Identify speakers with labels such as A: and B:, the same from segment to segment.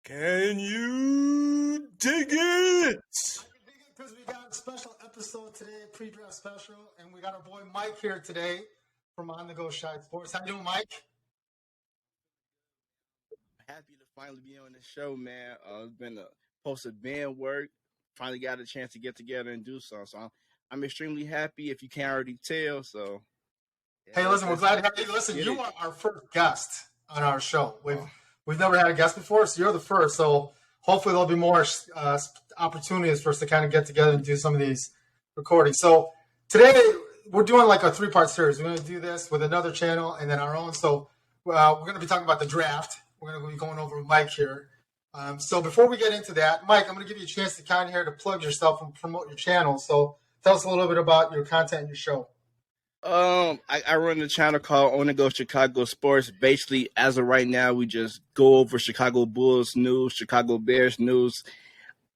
A: Can you dig it?
B: Because we got a special episode today, a pre-draft special, and we got our boy Mike here today from On the Go Shine Sports. How you doing, Mike?
C: Happy to finally be on the show, man. It's been a posted band work. Finally got a chance to get together and do so. So I'm extremely happy if you can't already tell. So
B: Hey, listen, we're glad to have you. Listen, you are our first guest on our show. We've never had a guest before, so you're the first. So hopefully there'll be more opportunities for us to kind of get together and do some of these recordings. So today we're doing like a 3-part series. We're going to do this with another channel and then our own. So we're going to be talking about the draft. We're going to be going over with Mike here. So before we get into that, Mike, I'm going to give you a chance to kind of here to plug yourself and promote your channel. So tell us a little bit about your content and your show.
C: I run a channel called On the Go Chicago Sports. Basically, as of right now, we just go over Chicago Bulls news, Chicago Bears news.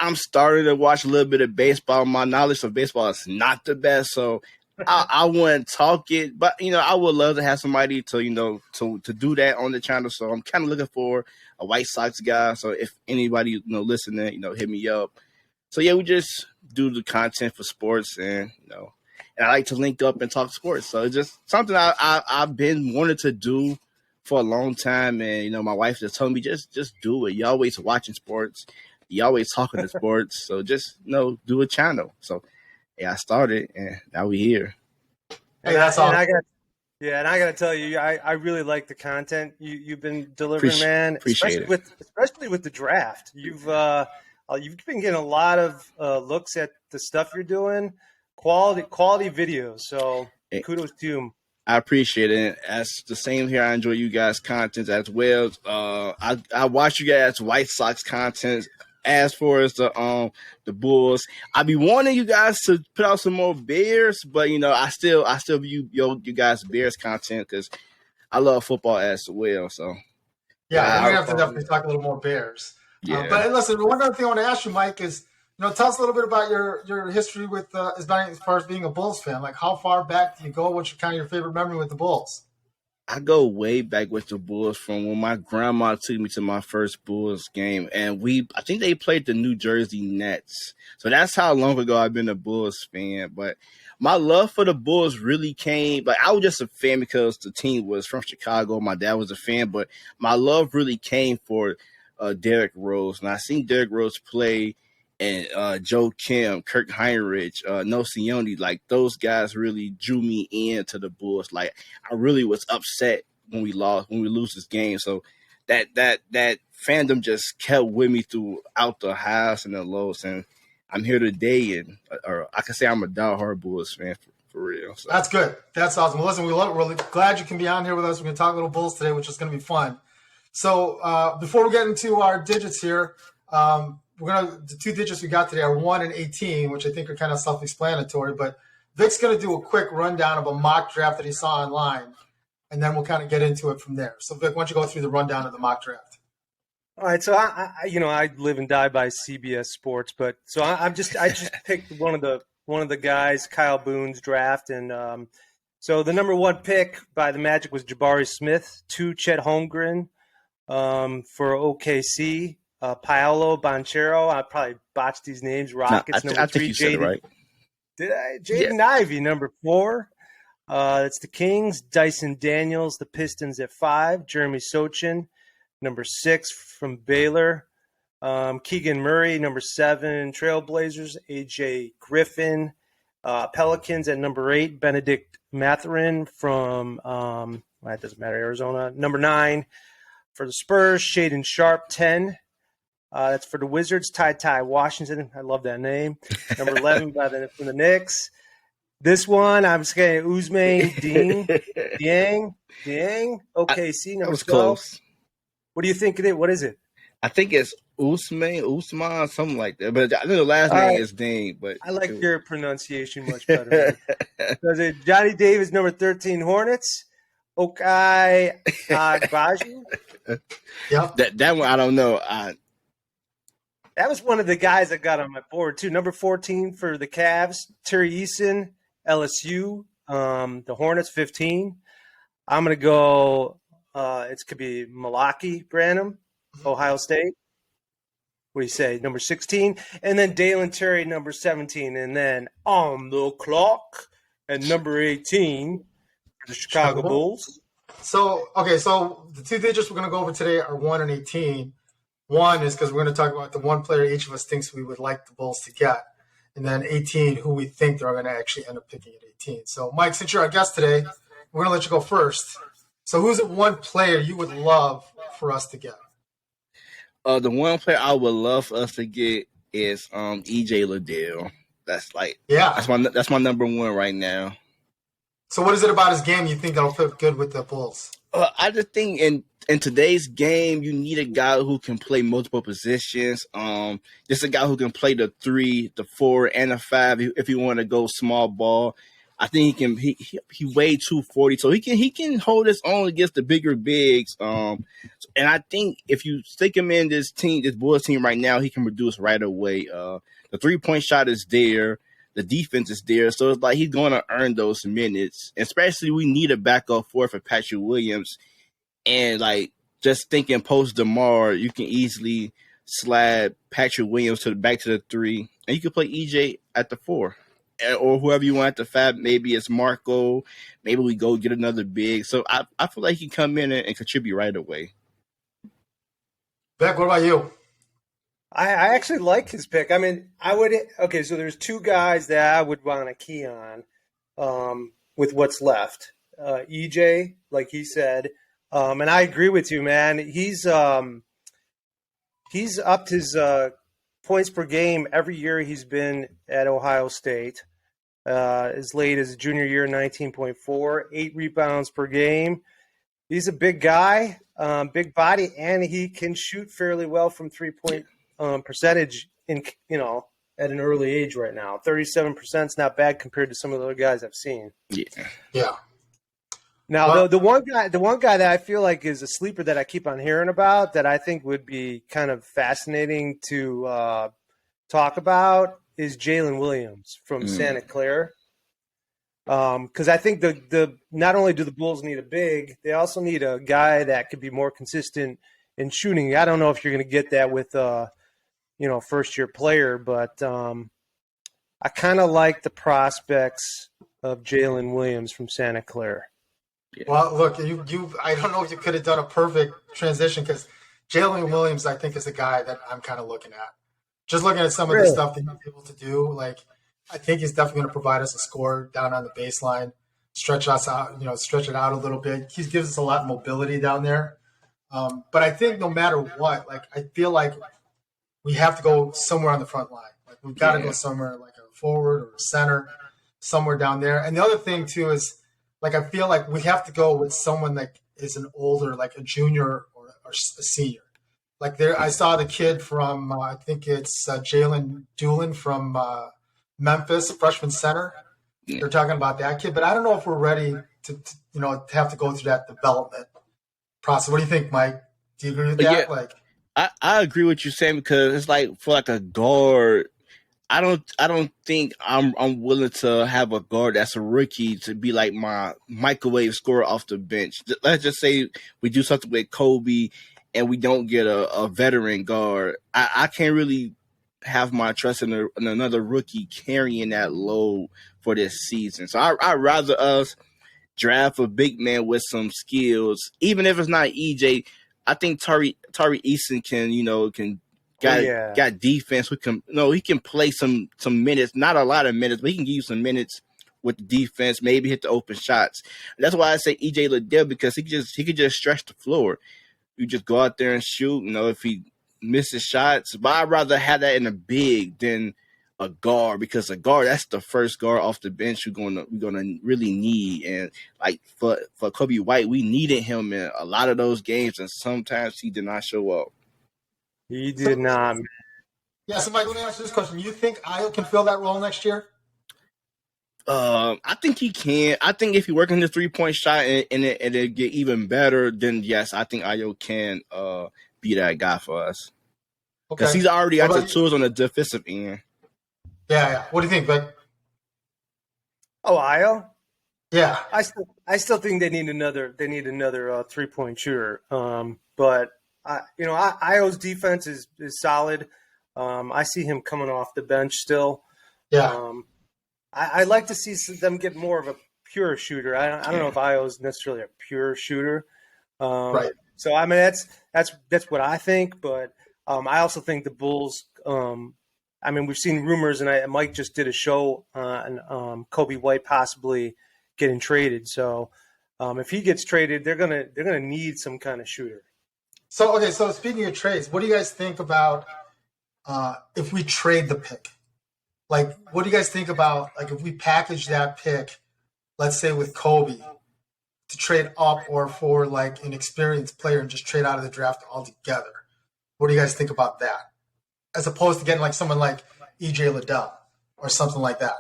C: I'm starting to watch a little bit of baseball. My knowledge of baseball is not the best, so I wouldn't talk it. But I would love to have somebody to to do that on the channel. So I'm kind of looking for a White Sox guy. So if anybody listening, hit me up. So yeah, we just do the content for sports and and I like to link up and talk sports. So it's just something I've been wanting to do for a long time. And, my wife just told me, just do it. You're always watching sports. You're always talking to sports. So just, do a channel. So, yeah, I started and now we're here.
B: Hey, that's awesome.
A: And I got to tell you, I really like the content you've been delivering, man.
C: Appreciate it.
A: Especially with the draft. You've been getting a lot of looks at the stuff you're doing. Quality videos. So kudos to you.
C: I appreciate it. As the same here, I enjoy you guys' content as well. I watch you guys' White Sox content. As far as the Bulls, I be wanting you guys to put out some more Bears, but I still view you guys' Bears content because I love football as well. So
B: yeah, we have to definitely talk a little more Bears.
C: Yeah.
B: But listen, one other thing I want to ask you, Mike, is tell us a little bit about your history with as far as being a Bulls fan. Like, how far back do you go? What's your favorite memory with the Bulls?
C: I go way back with the Bulls from when my grandma took me to my first Bulls game, and I think they played the New Jersey Nets. So that's how long ago I've been a Bulls fan. But my love for the Bulls really came, I was just a fan because the team was from Chicago. My dad was a fan, but my love really came for Derrick Rose. And I seen Derrick Rose play, and Joe Kim, Kirk Heinrich, Nocioni, like those guys really drew me into the Bulls. Like I really was upset when we lose this game. So that fandom just kept with me throughout the highs and the lows. And I'm here today, and or I can say I'm a diehard Bulls fan for real. So.
B: That's good. That's awesome. Well, listen, we're really glad you can be on here with us. We're going to talk a little Bulls today, which is going to be fun. So before we get into our digits here, the 2 digits we got today are 1 and 18, which I think are kind of self-explanatory. But Vic's going to do a quick rundown of a mock draft that he saw online, and then we'll kind of get into it from there. So, Vic, why don't you go through the rundown of the mock draft?
A: All right. So I live and die by CBS Sports, but so I just picked one of the guys, Kyle Boone's draft, and so the number 1 pick by the Magic was Jabari Smith, 2 Chet Holmgren for OKC. Paolo Banchero, I probably botched these names. Rockets,
C: no,
A: number 3.
C: I think you said it right.
A: Did I? Jaden Ivey, number 4. That's the Kings. Dyson Daniels, the Pistons at 5. Jeremy Sochin, number 6 from Baylor. Keegan Murray, number 7, Trailblazers. AJ Griffin, Pelicans at number 8. Benedict Mathurin from, that doesn't matter, Arizona. Number 9 for the Spurs. Shaden Sharp, 10. That's for the Wizards. Ty Washington. I love that name. Number 11 from the Knicks. This one, I'm just getting Ousmane Dieng. OKC, number 12.
C: Was close.
A: What do you think of it? What is it?
C: I think it's Usman, something like that. But I think the last name is Ding. But
A: I like your pronunciation much better. Does it Johnny Davis, number 13, Hornets? Okai Agbaji?
B: Yep.
C: That one, I don't know.
A: That was one of the guys that got on my board, too. Number 14 for the Cavs, Terry Eason, LSU. The Hornets, 15. I'm going to go, it could be Malaki Branham, Ohio State. what do you say, number 16, and then Dalen Terry, number 17, and then on the clock at number 18 for the Chicago Bulls.
B: So the two digits we're going to go over today are 1 and 18. 1 is because we're going to talk about the one player each of us thinks we would like the Bulls to get, and then 18, who we think they're going to actually end up picking at 18. So, Mike, since you're our guest today, we're going to let you go first. So who's the one player you would love for us to get?
C: The one player I would love for us to get is EJ Liddell. That's my number one right now.
B: So what is it about his game you think that'll fit good with the Bulls?
C: I just think in today's game, you need a guy who can play multiple positions. Just a guy who can play the 3, the 4, and the 5 if you want to go small ball. I think he weighed 240, so he can hold his own against the bigger bigs. And I think if you stick him in this Bulls team right now, he can produce right away. The 3-point shot is there, the defense is there, so it's like he's going to earn those minutes. Especially we need a backup for Patrick Williams, and like just thinking post DeMar, you can easily slide Patrick Williams back to the 3, and you can play EJ at the 4. Or whoever you want at the 5, maybe it's Marco. Maybe we go get another big. So I feel like he can come in and contribute right away.
B: Beck, what about you?
A: I actually like his pick. I mean, so there's 2 guys that I would want to key on with what's left. EJ, like he said, and I agree with you, man. He's upped his points per game every year he's been at Ohio State. As late as junior year, 19.4, 8 rebounds per game. He's a big guy, big body, and he can shoot fairly well from 3-point percentage at an early age right now. 37% is not bad compared to some of the other guys I've seen.
B: Yeah.
A: Now, the one guy that I feel like is a sleeper that I keep on hearing about that I think would be kind of fascinating to talk about is Jalen Williams from Santa Clara. Because I think the not only do the Bulls need a big, they also need a guy that could be more consistent in shooting. I don't know if you're going to get that with first-year player, but I kind of like the prospects of Jalen Williams from Santa Clara.
B: Yeah. Well, look, I don't know if you could have done a perfect transition because Jalen Williams, I think, is a guy that I'm kind of looking at. Just looking at some of the stuff that he's able to do, like I think he's definitely going to provide us a score down on the baseline, stretch it out a little bit. He gives us a lot of mobility down there. But I think no matter what, like I feel like we have to go somewhere on the front line. Like we've got to go somewhere like a forward or a center, somewhere down there. And the other thing too is like I feel like we have to go with someone that is an older, like a junior or a senior. Like I saw the kid from I think it's Jalen Doolin from Memphis, freshman center. They're talking about that kid, but I don't know if we're ready to have to go through that development process. What do you think, Mike? Do you agree with that?
C: Yeah, I agree with you saying because it's like for like a guard, I don't think I'm willing to have a guard that's a rookie to be like my microwave scorer off the bench. Let's just say we do something with Kobe and we don't get a veteran guard. I can't really have my trust in another rookie carrying that load for this season. So I'd rather us draft a big man with some skills, even if it's not EJ. I think Tari Eason got defense. He can play some minutes, not a lot of minutes, but he can give you some minutes with the defense. Maybe hit the open shots. That's why I say EJ Liddell because he could just stretch the floor. You just go out there and shoot. If he misses shots, but I'd rather have that in a big than a guard because a guard that's the first guard off the bench we're gonna really need. And like for Kobe White, we needed him in a lot of those games, and sometimes he did not show up.
A: He did not.
B: Yeah, so Mike, let me ask you this question: you think Ayo can fill that role next year?
C: I think he can. I think if he works on the 3-point shot and it get even better, then yes, I think Ayo can be that guy for us. Because he's already got the tools on the defensive end.
B: Yeah. What do you think, Beck?
A: Oh, Ayo?
B: Yeah.
A: I still think they need another 3-point shooter. But Ayo's defense is solid. I see him coming off the bench still.
B: Yeah.
A: I'd like to see them get more of a pure shooter. I don't know if Io is necessarily a pure shooter.
B: Right.
A: So I mean that's what I think, but I also think the Bulls. I mean, we've seen rumors, and Mike just did a show on Kobe White possibly getting traded. So if he gets traded, they're gonna need some kind of shooter.
B: So okay, so speaking of trades, what do you guys think about if we trade the pick? Like, what do you guys think about like if we package that pick, let's say with Kobe, to trade up or for like an experienced player and just trade out of the draft altogether? What do you guys think about that? As opposed to getting like someone like EJ Liddell or something like that.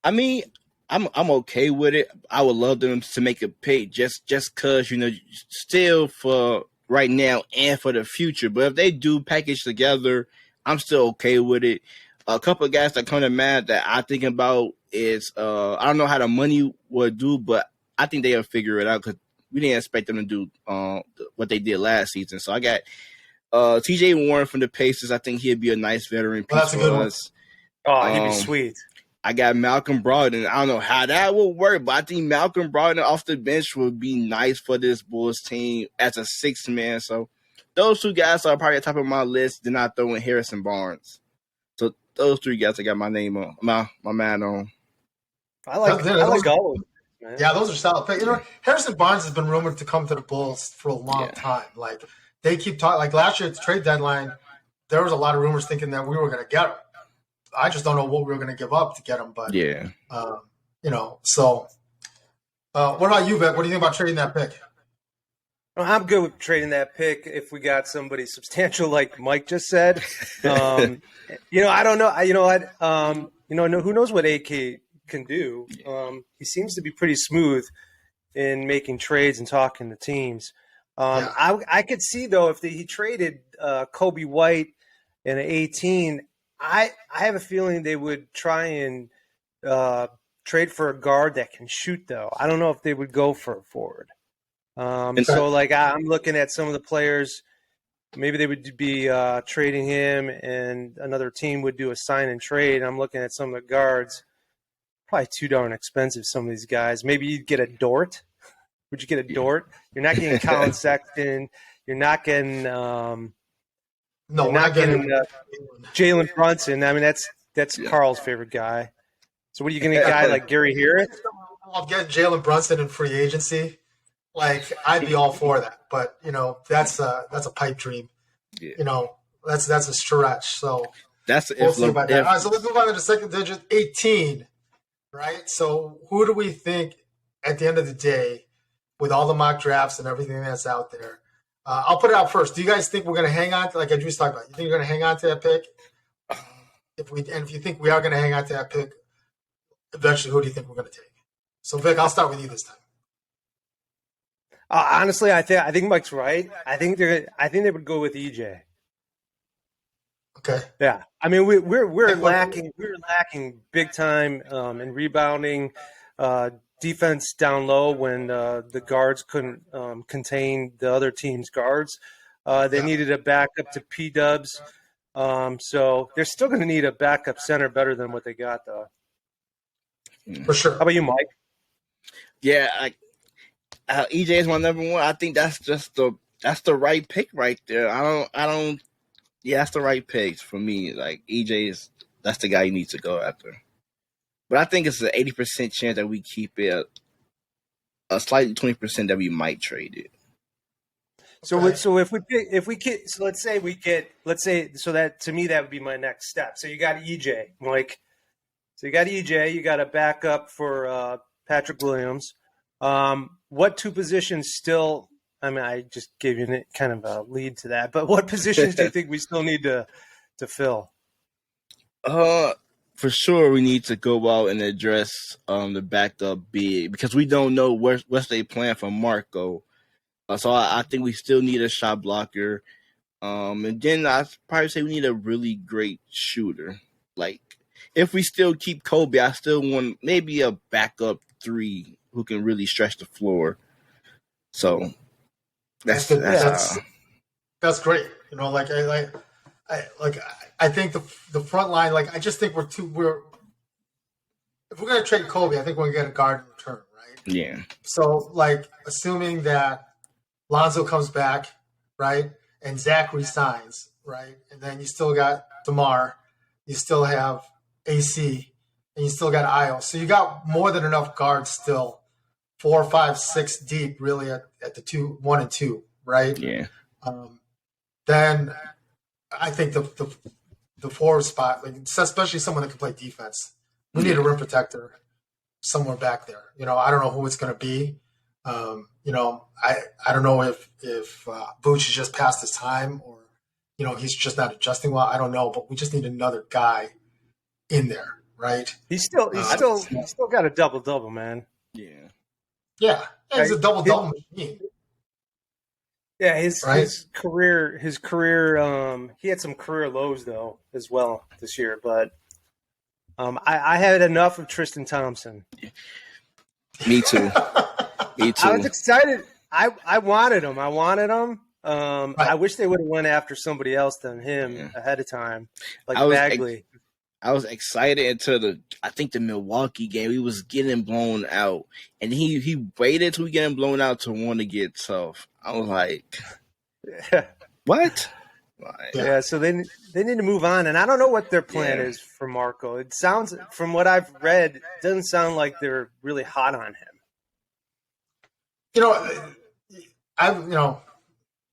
C: I mean, I'm okay with it. I would love them to make a pick just cause still for right now and for the future. But if they do package together, I'm still okay with it. A couple of guys that come to mind that I think about is I don't know how the money would do, but I think they'll figure it out because we didn't expect them to do what they did last season. So I got T.J. Warren from the Pacers. I think he'd be a nice veteran piece for us.
A: Oh, he'd be sweet.
C: I got Malcolm Brogdon. I don't know how that will work, but I think Malcolm Brogdon off the bench would be nice for this Bulls team as a sixth man. So those two guys are probably at the top of my list. Then I throw in Harrison Barnes. So those three guys I got my name on, my man on.
A: I like all of them, man.
B: Yeah, those are solid picks. Harrison Barnes has been rumored to come to the Bulls for a long time. Like they keep talking. Like last year at the trade deadline, there was a lot of rumors thinking that we were going to get him. I just don't know what we were going to give up to get him. But So, what about you, Vic? What do you think about trading that pick?
A: Well, I'm good with trading that pick if we got somebody substantial, like Mike just said. I don't know. Who knows what AK can do? He seems to be pretty smooth in making trades and talking to teams. I could see though if he traded Kobe White in an 18. I have a feeling they would try and trade for a guard that can shoot, though. I don't know if they would go for a forward. So, like, I'm looking at some of the players. Maybe they would be trading him, and another team would do a sign and trade. I'm looking at some of the guards. Probably too darn expensive, some of these guys. Maybe you'd get a Dort. Would you get a Dort? You're not getting Colin Sexton. You're not getting
B: No, we're not getting
A: Jalen Brunson. I mean, that's Carl's favorite guy. So what are you going to get a guy like Gary Harris?
B: I'll get Jalen Brunson in free agency. Like I'd be all for that, but that's a pipe dream.
C: Yeah.
B: That's a stretch. So
C: we'll
B: see about that. All right, so let's move on to the second digit, 18. Right. So who do we think at the end of the day, with all the mock drafts and everything that's out there? I'll put it out first. Do you guys think we're going to hang on to, like I just talked about, you think you're going to hang on to that pick? If you think we are going to hang on to that pick, eventually, who do you think we're going to take? So, Vic, I'll start with you this time.
A: Honestly, I think Mike's right. I think they would go with EJ.
B: Okay.
A: Yeah. I mean, we're lacking big time in rebounding. Defense down low when the guards couldn't contain the other team's guards. They needed a backup to P-Dubs. So they're still going to need a backup center better than what they got, though.
B: For sure.
A: How about you, Mike?
C: Yeah, EJ is my number one. I think that's the right pick right there. Yeah, that's the right pick for me. Like EJ that's the guy you need to go after. But I think it's an 80% chance that we keep it, a slightly 20% that we might trade it.
A: So let's say that to me that would be my next step. So you got EJ, Mike. So you got EJ. You got a backup for Patrick Williams. What two positions still? I mean, I just gave you kind of a lead to that. But what positions do you think we still need to fill?
C: For sure, we need to go out and address the backup big because we don't know what's they plan for Marco. So I think we still need a shot blocker. And then I'd probably say we need a really great shooter. Like, if we still keep Kobe, I still want maybe a backup three who can really stretch the floor. So that's
B: great. I think the front line, like I just think if we're gonna trade Kobe, I think we're gonna get a guard in return, right?
C: Yeah.
B: So like assuming that Lonzo comes back, right, and Zach resigns, right, and then you still got DeMar, you still have AC, and you still got Io. So you got more than enough guards still, 4, 5, 6 deep, really at the 1 and 2, right?
C: Yeah.
B: Then I think the forward spot, like especially someone that can play defense, we need a rim protector somewhere back there. I don't know who it's going to be. I don't know if Vooch is just past his time or he's just not adjusting well. I don't know, but we just need another guy in there, right?
A: He's still got a double, man.
C: Yeah.
B: Yeah, he's a double machine.
A: Yeah, his career, he had some career lows though as well this year. But I had enough of Tristan Thompson.
C: Me too.
A: I was excited. I wanted him. Right. I wish they would have went after somebody else than him ahead of time, like Bagley.
C: I was excited until the Milwaukee game. He was getting blown out, and he waited till we getting blown out to want to get tough. I was like, what?
A: Yeah, so they need to move on, and I don't know what their plan is for Marco. It sounds, from what I've read, it doesn't sound like they're really hot on
B: him.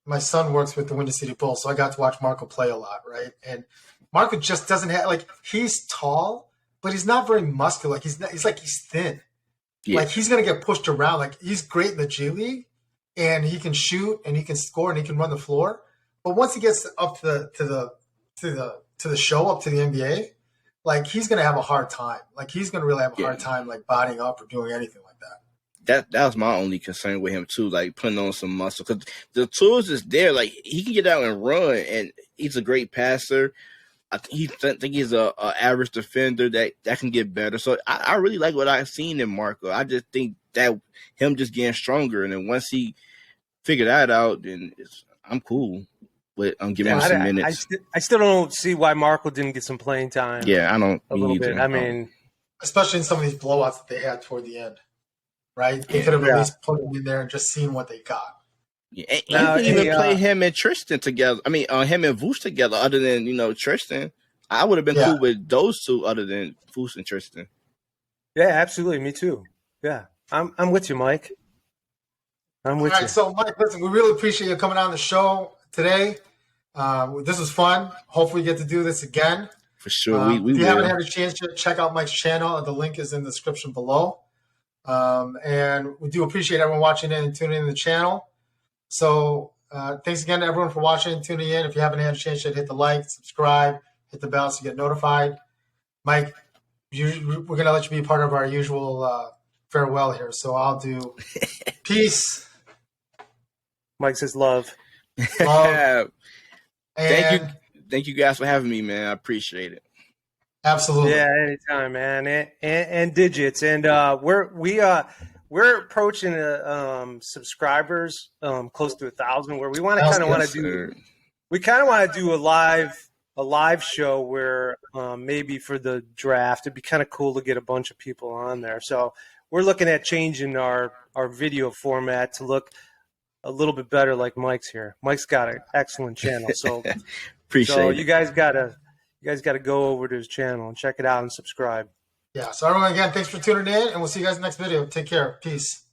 B: My son works with the Windy City Bulls, so I got to watch Marco play a lot, right? And Marco just doesn't have he's tall, but he's not very muscular. He's thin. Yeah. Like he's gonna get pushed around. Like he's great in the G League, and he can shoot and he can score and he can run the floor. But once he gets up to the show, up to the NBA, like he's gonna have a hard time. Like he's gonna really have a hard time like bodying up or doing anything like that.
C: That was my only concern with him too, like putting on some muscle, because the tools is there. Like he can get out and run, and he's a great passer. I think he's a average defender that can get better. So I really like what I've seen in Marco. I just think that him just getting stronger, and then once he figured that out, then I'm cool with giving him some minutes.
A: I still don't see why Marco didn't get some playing time.
C: Yeah, I don't.
A: A little bit. I mean,
B: especially in some of these blowouts that they had toward the end, right? They could have at least put him in there and just seen what they got.
C: Yeah, and you can even play him and Tristan together. I mean, him and Vooch together. Other than Tristan, I would have been cool with those two. Other than Vooch and Tristan.
A: Yeah, absolutely. Me too. Yeah, I'm with you, Mike. I'm with you.
B: All right, so Mike, listen, we really appreciate you coming on the show today. This was fun. Hopefully, we get to do this again.
C: For sure, we
B: if you haven't had a chance to check out Mike's channel, the link is in the description below. And we do appreciate everyone watching in and tuning in the channel. So thanks again to everyone for watching and tuning in. If you haven't had a chance yet, hit the like, subscribe, hit the bell so you get notified. Mike, we're going to let you be part of our usual farewell here. So I'll do peace.
A: Mike says love.
B: Love.
C: Thank you guys for having me, man. I appreciate it.
B: Absolutely.
A: Yeah, anytime, man. And digits. And we're approaching subscribers close to 1,000, where we want to do a live show where maybe for the draft it'd be kind of cool to get a bunch of people on there. So we're looking at changing our video format to look a little bit better like Mike's here. Mike's got an excellent channel. So
C: appreciate it.
A: You guys gotta go over to his channel and check it out and subscribe.
B: Yeah. So everyone, again, thanks for tuning in, and we'll see you guys in the next video. Take care. Peace.